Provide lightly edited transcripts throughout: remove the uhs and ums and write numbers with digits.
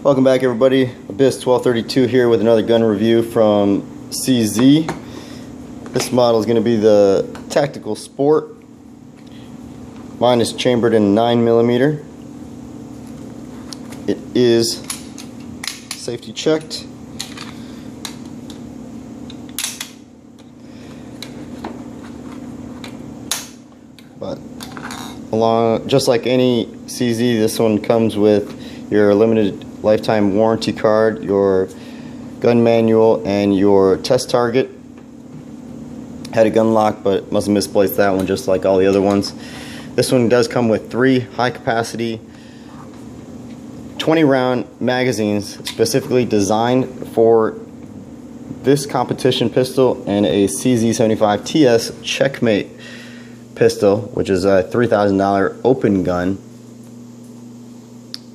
Welcome back, everybody. Abyss 1232 here with another gun review from CZ. This model is going to be the Tactical Sport. Mine is chambered in 9mm. It is safety checked. But just like any CZ, this one comes with your limited lifetime warranty card, your gun manual, and your test target. Had a gun lock, but must have misplaced that one just like all the other ones. This one does come with 3 high capacity 20 round magazines specifically designed for this competition pistol, and a CZ75 TS Checkmate pistol, which is a $3,000 open gun.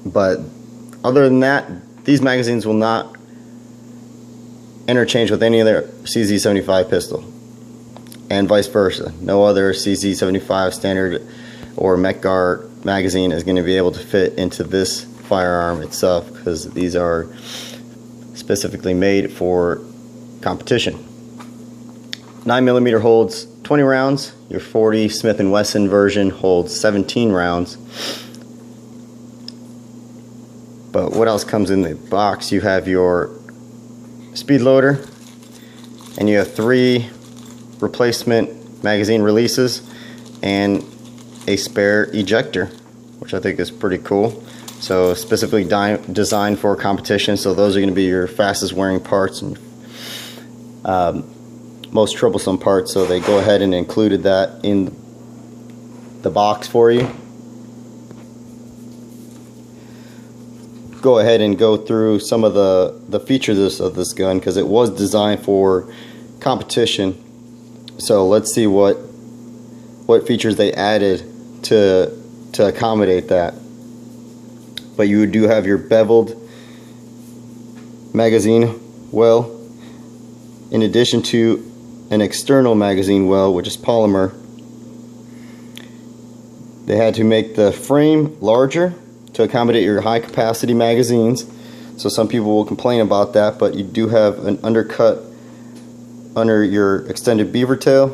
But other than that, these magazines will not interchange with any other CZ75 pistol, and vice versa. No other CZ75 standard or Mech-Gar magazine is going to be able to fit into this firearm itself, because these are specifically made for competition. 9mm holds 20 rounds. Your 40 Smith & Wesson version holds 17 rounds. But what else comes in the box? You have your speed loader, and you have 3 replacement magazine releases and a spare ejector, which I think is pretty cool. So specifically designed for competition, so those are going to be your fastest wearing parts and most troublesome parts, so they go ahead and included that in the box for you. Go ahead and go through some of the features of this gun, because it was designed for competition. So let's see what features they added to accommodate that. But you do have your beveled magazine well, in addition to an external magazine well, which is polymer. They had to make the frame larger to accommodate your high capacity magazines, so some people will complain about that, but you do have an undercut under your extended beaver tail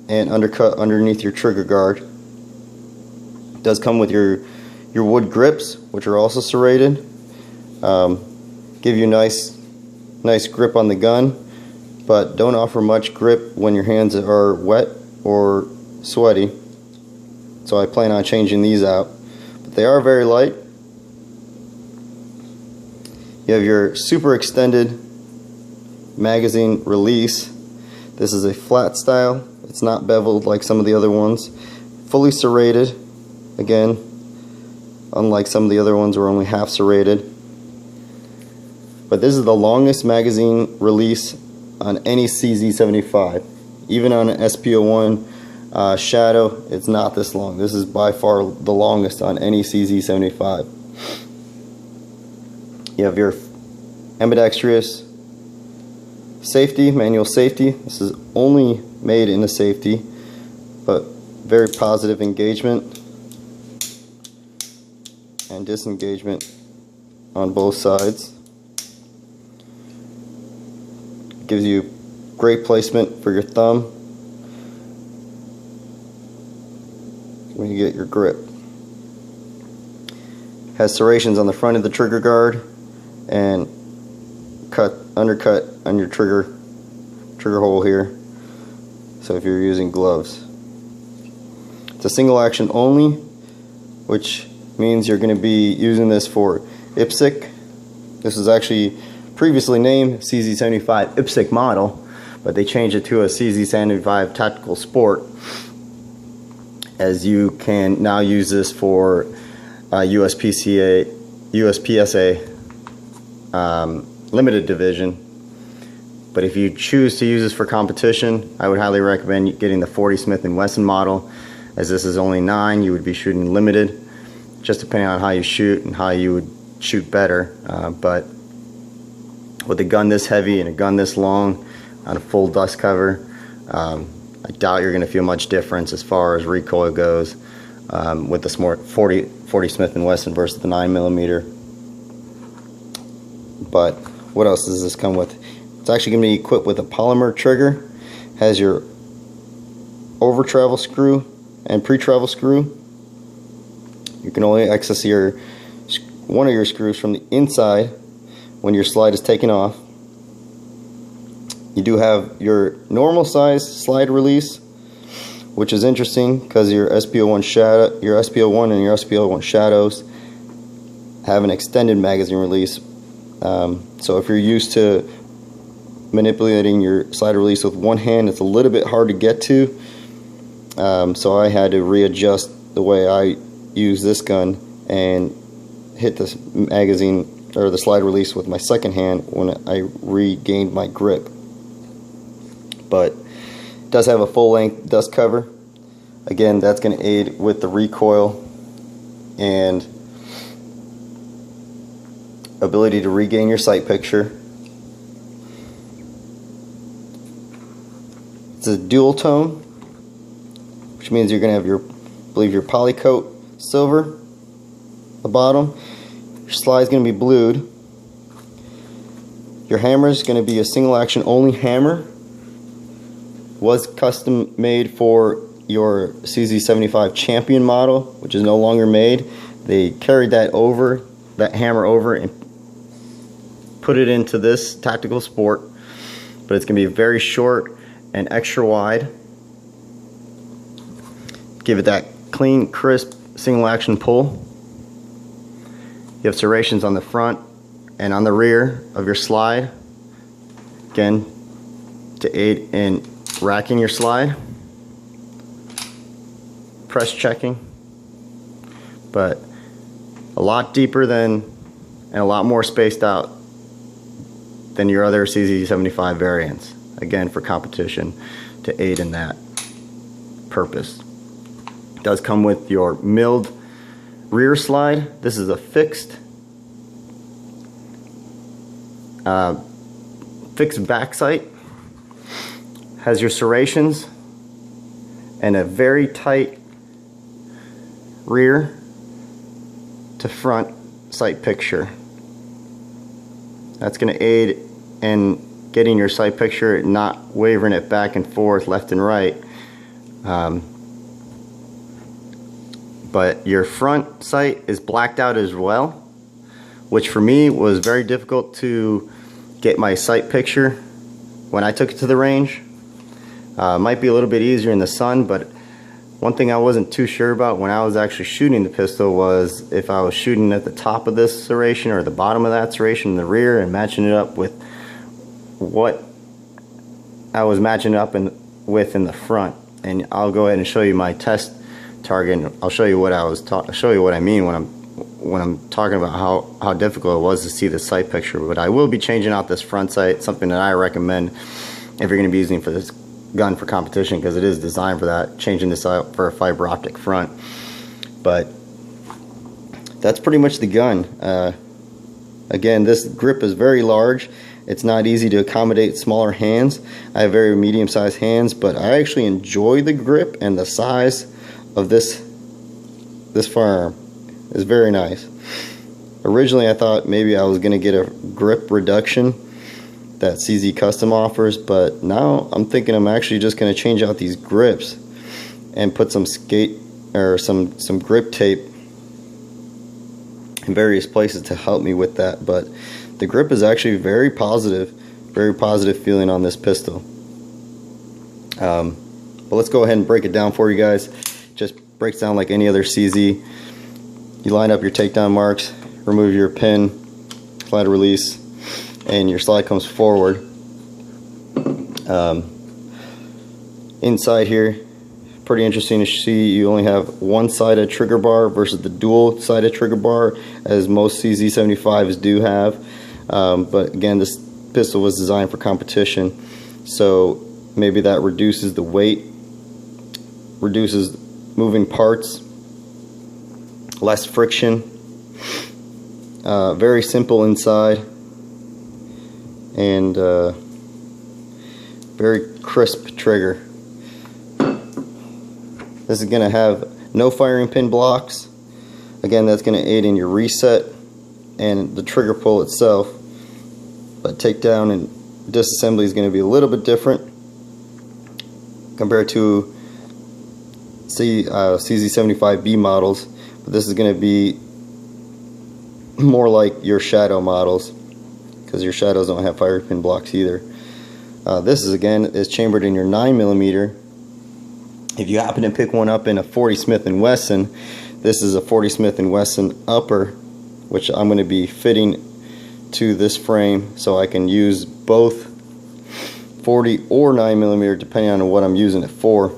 and undercut underneath your trigger guard. It does come with your wood grips, which are also serrated. Give you nice grip on the gun, but don't offer much grip when your hands are wet or sweaty, so I plan on changing these out. But they are very light. You have your super extended magazine release. This is a flat style. It's not beveled like some of the other ones. Fully serrated, again, unlike some of the other ones were only half serrated. But this is the longest magazine release on any CZ75. Even on an SPO1 Shadow, it's not this long. This is by far the longest on any CZ75. You have your ambidextrous safety, manual safety. This is only made in a safety, but very positive engagement and disengagement on both sides. Gives you great placement for your thumb when you get your grip. Has serrations on the front of the trigger guard and undercut on your trigger hole here, so if you're using gloves. It's a single action only, which means you're going to be using this for IPSC. This is actually previously named CZ75 IPSC model, but they changed it to a CZ75 Tactical Sport, as you can now use this for USPSA limited division. But if you choose to use this for competition, I would highly recommend getting the 40 Smith & Wesson model, as this is only 9. You would be shooting limited, just depending on how you shoot and how you would shoot better. But with a gun this heavy and a gun this long on a full dust cover, I doubt you're going to feel much difference as far as recoil goes with the 40 Smith & Wesson versus the 9mm. But what else does this come with? It's actually going to be equipped with a polymer trigger. Has your over travel screw and pre-travel screw. You can only access one of your screws from the inside when your slide is taken off. You do have your normal size slide release, which is interesting because your SPO1 and your SPO1 shadows have an extended magazine release. So if you're used to manipulating your slide release with one hand, it's a little bit hard to get to. So I had to readjust the way I use this gun and hit this magazine or the slide release with my second hand when I regained my grip. But it does have a full length dust cover. Again, that's going to aid with the recoil and ability to regain your sight picture. It's a dual tone, which means you're going to have your, I believe, your polycoat silver at the bottom. Your slide is going to be blued. Your hammer is going to be a single action only hammer. Was custom made for your CZ75 Champion model, which is no longer made. They carried that hammer over and put it into this Tactical Sport, but it's going to be very short and extra wide. Give it that clean, crisp, single action pull. You have serrations on the front and on the rear of your slide, again to aid in racking your slide, press checking, but a lot deeper and a lot more spaced out than your other CZ75 variants, again for competition, to aid in that purpose. It does come with your milled rear slide. This is a fixed back sight. Has your serrations and a very tight rear to front sight picture. That's going to aid in getting your sight picture, not wavering it back and forth left and right. But your front sight is blacked out as well, which for me was very difficult to get my sight picture when I took it to the range. Might be a little bit easier in the sun, but one thing I wasn't too sure about when I was actually shooting the pistol was if I was shooting at the top of this serration or the bottom of that serration in the rear and matching it up with what I was matching up with in the front. And I'll go ahead and show you my test target, and I'll show you what I mean when I'm talking about how difficult it was to see the sight picture. But I will be changing out this front sight, something that I recommend if you're going to be using for this gun for competition, because it is designed for that, changing this out for a fiber optic front. But that's pretty much the gun. Again, this grip is very large. It's not easy to accommodate smaller hands. I have very medium-sized hands, but I actually enjoy the grip, and the size of this firearm is very nice. Originally I thought maybe I was going to get a grip reduction that CZ Custom offers, but now I'm thinking I'm actually just going to change out these grips and put some some grip tape in various places to help me with that. But the grip is actually very positive feeling on this pistol. But let's go ahead and break it down for you guys. Just breaks down like any other CZ. You line up your takedown marks, remove your pin, slide release, and your slide comes forward. Inside here, pretty interesting to see, you only have one-sided trigger bar versus the dual-sided trigger bar, as most CZ75s do have. But again, this pistol was designed for competition, so maybe that reduces the weight, reduces moving parts, less friction. Very simple inside, and very crisp trigger. This is going to have no firing pin blocks. Again, that's going to aid in your reset and the trigger pull itself. but takedown and disassembly is going to be a little bit different compared to CZ75B models, but this is going to be more like your shadow models, because your shadows don't have fire pin blocks either. This is chambered in your 9mm. If you happen to pick one up in a 40 Smith & Wesson, this is a 40 Smith & Wesson upper, which I'm going to be fitting to this frame, so I can use both 40 or 9mm depending on what I'm using it for.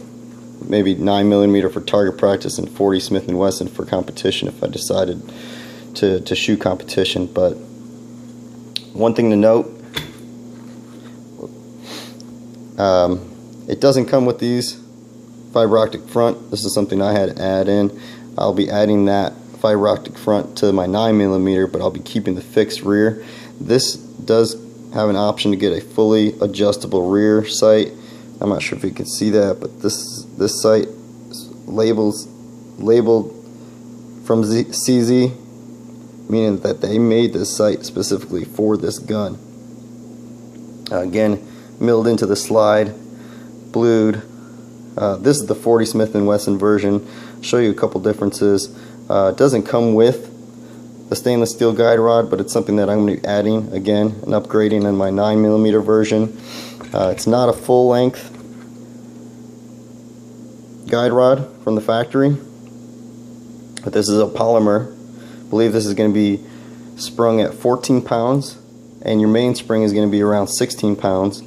Maybe 9mm for target practice and 40 Smith & Wesson for competition if I decided to shoot competition. But one thing to note, it doesn't come with these fiber optic front. This is something I had to add in. I'll be adding that fiber optic front to my 9mm, but I'll be keeping the fixed rear. This does have an option to get a fully adjustable rear sight. I'm not sure if you can see that, but this sight is labeled from CZ, meaning that they made this sight specifically for this gun. Again, milled into the slide, blued. This is the 40 Smith & Wesson version. I'll show you a couple differences. It doesn't come with the stainless steel guide rod, but it's something that I'm going to be adding again and upgrading in my 9mm version. It's not a full length guide rod from the factory, but this is a polymer. I believe this is going to be sprung at 14 pounds, and your mainspring is going to be around 16 pounds.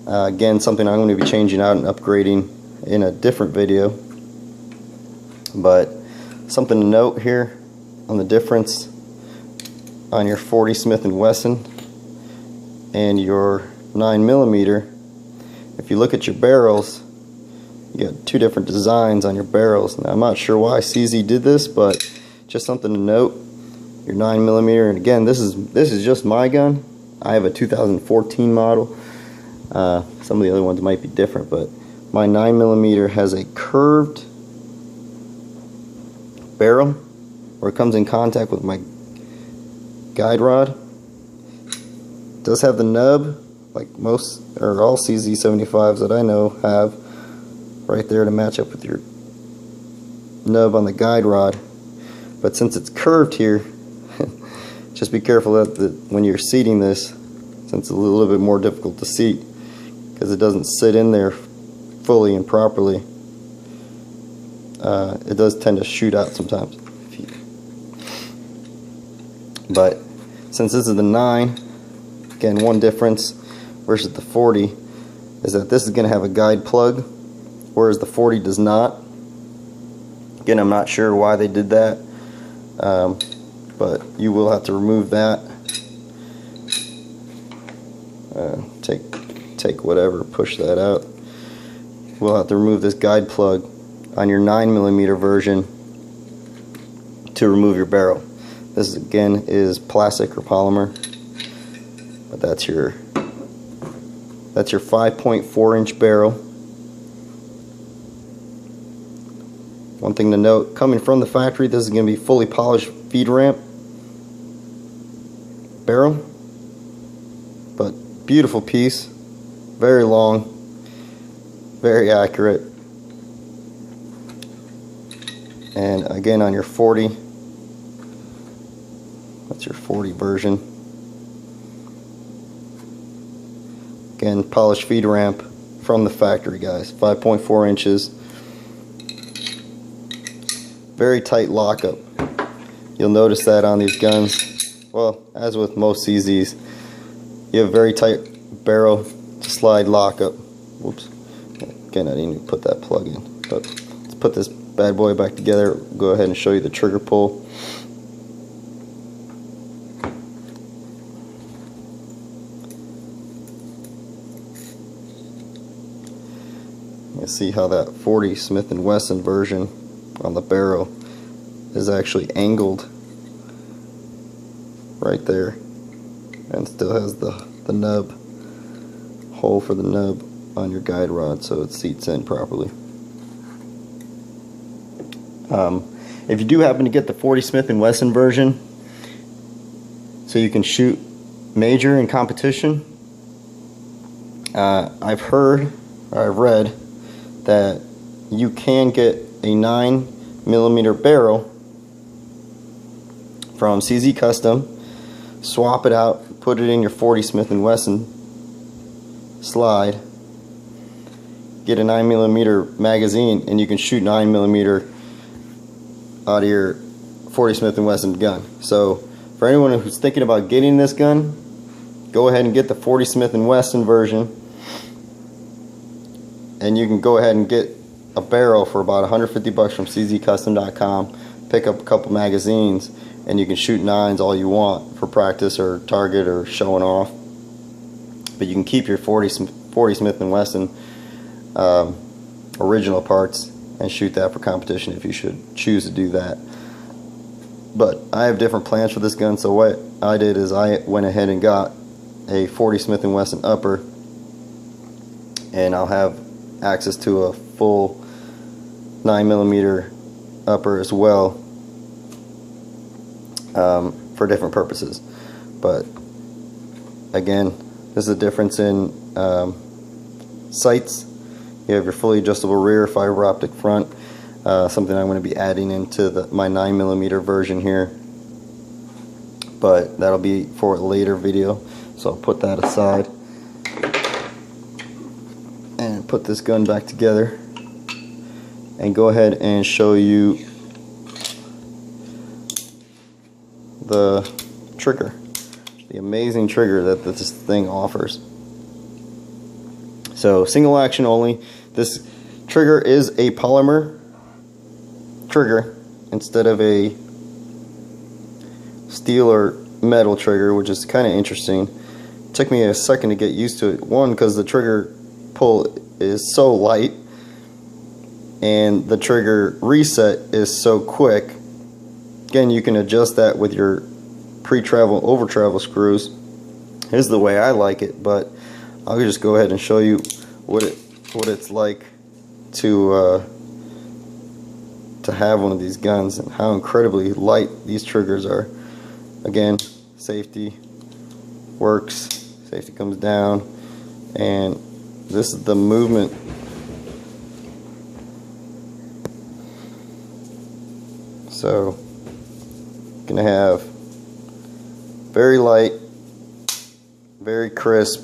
Again, something I'm going to be changing out and upgrading in a different video. But something to note here on the difference on your 40 Smith & Wesson and your 9mm. If you look at your barrels, you got two different designs on your barrels. Now, I'm not sure why CZ did this, but just something to note. Your 9mm, and again, this is just my gun. I have a 2014 model. Some of the other ones might be different, but my 9mm has a curved barrel where it comes in contact with my guide rod. It does have the nub, like most or all CZ75s that I know have, right there to match up with your nub on the guide rod. But since it's curved here, just be careful that when you're seating this, since it's a little bit more difficult to seat because it doesn't sit in there fully and properly, it does tend to shoot out sometimes. But since this is the 9, again, one difference versus the 40 is that this is going to have a guide plug, whereas the 40 does not. Again, I'm not sure why they did that, but you will have to remove that. Take whatever, push that out. We'll have to remove this guide plug on your 9mm version to remove your barrel. This again is plastic or polymer, but that's your 5.4-inch barrel. One thing to note, coming from the factory, this is going to be fully polished feed ramp barrel, but beautiful piece, very long, very accurate. And again, on your 40, that's your 40 version. Again, polished feed ramp from the factory, guys. 5.4 inches. Very tight lockup. You'll notice that on these guns. Well, as with most CZs, you have very tight barrel to slide lockup. Whoops. Again, I didn't even put that plug in. But let's put this bad boy back together. Go ahead and show you the trigger pull. You see how that 40 Smith & Wesson version on the barrel is actually angled right there, and still has the nub, hole for the nub on your guide rod, so it seats in properly. If you do happen to get the 40 Smith & Wesson version, so you can shoot major in competition. I've heard, or I've read, that you can get a 9mm barrel from CZ Custom, swap it out, put it in your 40 Smith & Wesson slide, get a 9mm magazine, and you can shoot 9mm out of your 40 Smith & Wesson gun. So for anyone who's thinking about getting this gun, go ahead and get the 40 Smith & Wesson version, and you can go ahead and get a barrel for about 150 bucks from czcustom.com. Pick up a couple magazines, and you can shoot 9s all you want for practice or target or showing off. But you can keep your 40 Smith & Wesson original parts and shoot that for competition if you should choose to do that. But I have different plans for this gun, so what I did is I went ahead and got a 40 Smith & Wesson upper, and I'll have access to a full 9mm upper as well, for different purposes. But again, there's a difference in sights. You have your fully adjustable rear, fiber optic front, something I'm going to be adding into my 9mm version here, but that'll be for a later video, so I'll put that aside and put this gun back together and go ahead and show you the trigger, the amazing trigger that this thing offers. So single action only. This trigger is a polymer trigger instead of a steel or metal trigger, which is kind of interesting. It took me a second to get used to it. One, because the trigger pull is so light and the trigger reset is so quick. Again, you can adjust that with your pre-travel, over-travel screws. Here's the way I like it, but I'll just go ahead and show you what it's like to have one of these guns and how incredibly light these triggers are. Again, safety works, safety comes down, and this is the movement. So gonna have very light, very crisp,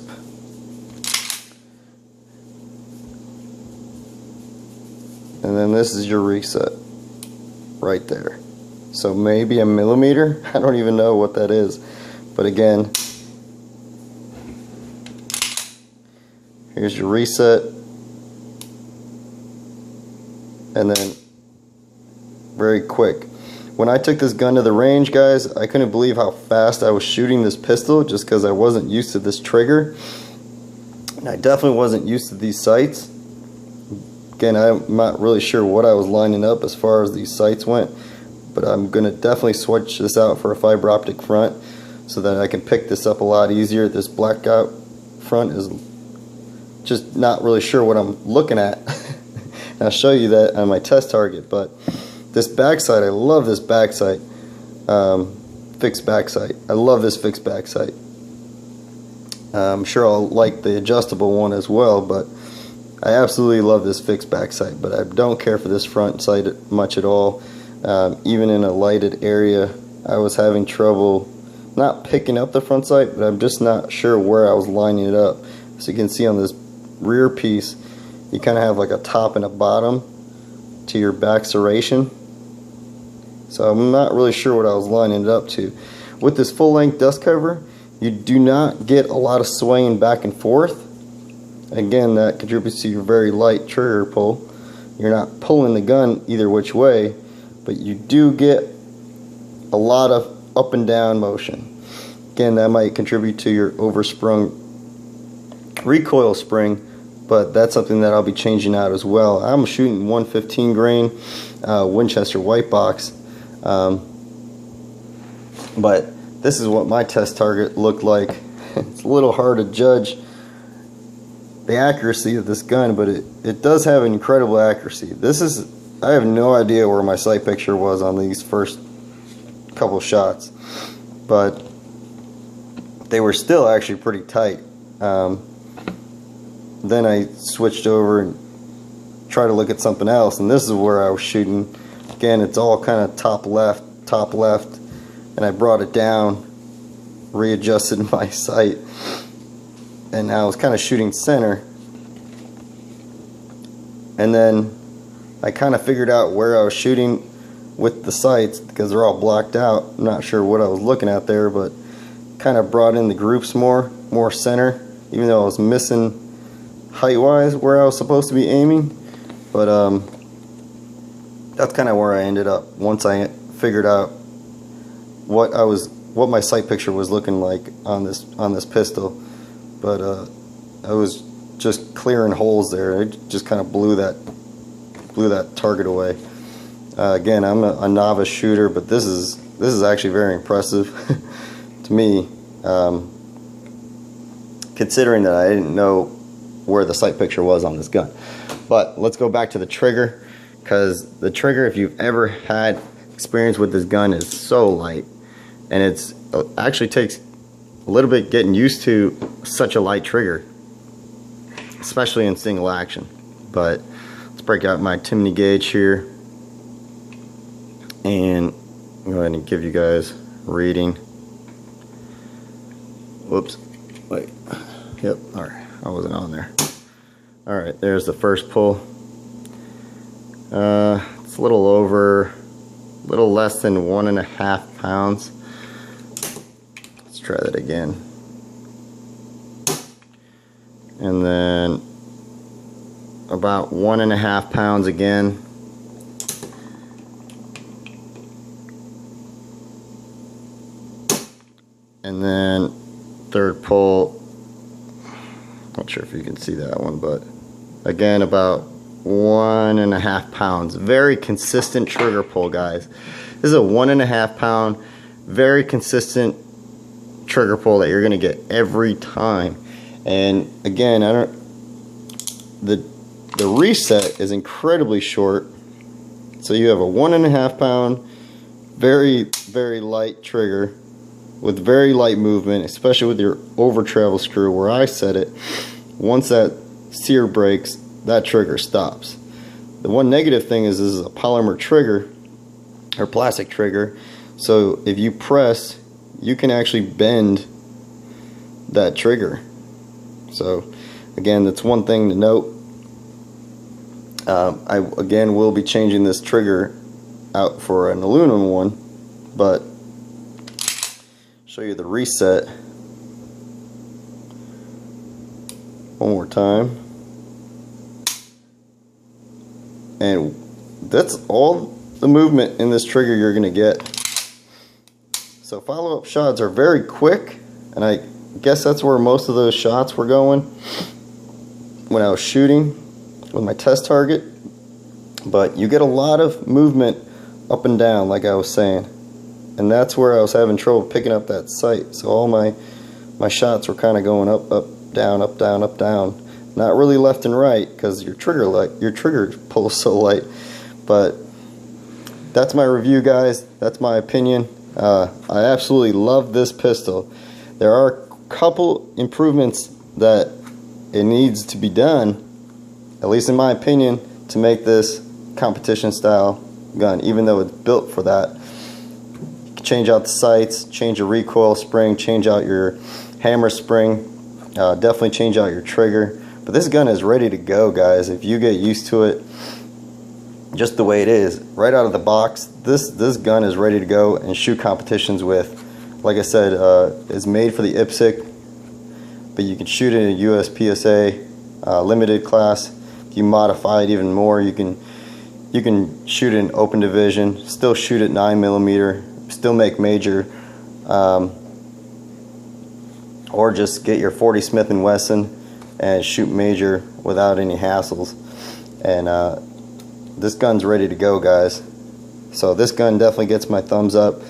and then this is your reset right there. So maybe a millimeter, I don't even know what that is, but again, here's your reset, and then very quick. When I took this gun to the range, guys, I couldn't believe how fast I was shooting this pistol, just because I wasn't used to this trigger, and I definitely wasn't used to these sights. Again, I'm not really sure what I was lining up as far as these sights went, but I'm going to definitely switch this out for a fiber optic front so that I can pick this up a lot easier. This blackout front is just not really sure what I'm looking at. And I'll show you that on my test target. But this backside, I love this backside, fixed backside. I love this fixed backside. I'm sure I'll like the adjustable one as well, but I absolutely love this fixed backside. But I don't care for this front sight much at all. Even in a lighted area, I was having trouble not picking up the front sight, but I'm just not sure where I was lining it up. So you can see on this rear piece, you kind of have like a top and a bottom to your back serration. So I'm not really sure what I was lining it up to. With this full length dust cover, you do not get a lot of swaying back and forth. Again, that contributes to your very light trigger pull. You're not pulling the gun either which way, but you do get a lot of up and down motion. Again, that might contribute to your oversprung recoil spring, but that's something that I'll be changing out as well. I'm shooting 115 grain Winchester white box, but this is what my test target looked like. It's a little hard to judge the accuracy of this gun, but it does have incredible accuracy. I have no idea where my sight picture was on these first couple shots, but they were still actually pretty tight. Then I switched over and tried to look at something else, and this is where I was shooting. Again, it's all kind of top left, and I brought it down, readjusted my sight, and I was kind of shooting center. And then I kind of figured out where I was shooting with the sights because they're all blocked out. I'm not sure what I was looking at there, but kind of brought in the groups more center, even though I was missing height-wise where I was supposed to be aiming. But that's kind of where I ended up once I figured out what my sight picture was looking like on this pistol. But I was just clearing holes there. It just kind of blew that target away. Again, I'm a novice shooter, but this is actually very impressive to me, considering that I didn't know where the sight picture was on this gun. But let's go back to the trigger, because the trigger, if you've ever had experience with this gun, is so light, and it actually takes a little bit getting used to such a light trigger, especially in single action. But let's break out my Timney gauge here and go ahead and give you guys a reading. Whoops, wait, yep, alright, I wasn't on there. Alright, there's the first pull. It's a little less than 1.5 pounds. Let's try that again. And then about 1.5 pounds again. And then third pull, not sure if you can see that one, but again about 1.5 pounds. Very consistent trigger pull, guys. This is a 1.5 pound, very consistent trigger pull that you're gonna get every time. And again, the reset is incredibly short, so you have a 1.5 pound, very light trigger with very light movement, especially with your over travel screw where I set it. Once that sear breaks, that trigger stops. The one negative thing is this is a polymer trigger or plastic trigger, so if you press, you can actually bend that trigger. So again, that's one thing to note. I again will be changing this trigger out for an aluminum one, but show you the reset one more time, and that's all the movement in this trigger you're gonna get. So follow-up shots are very quick, and I guess that's where most of those shots were going when I was shooting with my test target. But you get a lot of movement up and down, like I was saying, and that's where I was having trouble picking up that sight. So all my shots were kind of going up, down, up, down, up, down. Not really left and right, because your trigger pull is so light. But that's my review, guys. That's my opinion. I absolutely love this pistol. There are a couple improvements that it needs to be done, at least in my opinion, to make this competition style gun, even though it's built for that. You can change out the sights, change your recoil spring, change out your hammer spring, definitely change out your trigger. But this gun is ready to go, guys. If you get used to it just the way it is right out of the box, this gun is ready to go and shoot competitions with. Like I said, it's made for the IPSC, but you can shoot it in a USPSA limited class. If you modify it even more, you can shoot it in open division, still shoot at 9mm, still make major, or just get your 40 Smith & Wesson and shoot major without any hassles. And this gun's ready to go, guys. So this gun definitely gets my thumbs up.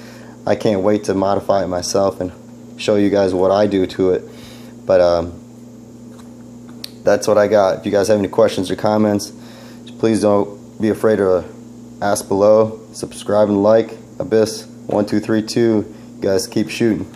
I can't wait to modify it myself and show you guys what I do to it. But that's what I got. If you guys have any questions or comments, please don't be afraid to ask below. Subscribe and like. Abyss 1232. You guys keep shooting.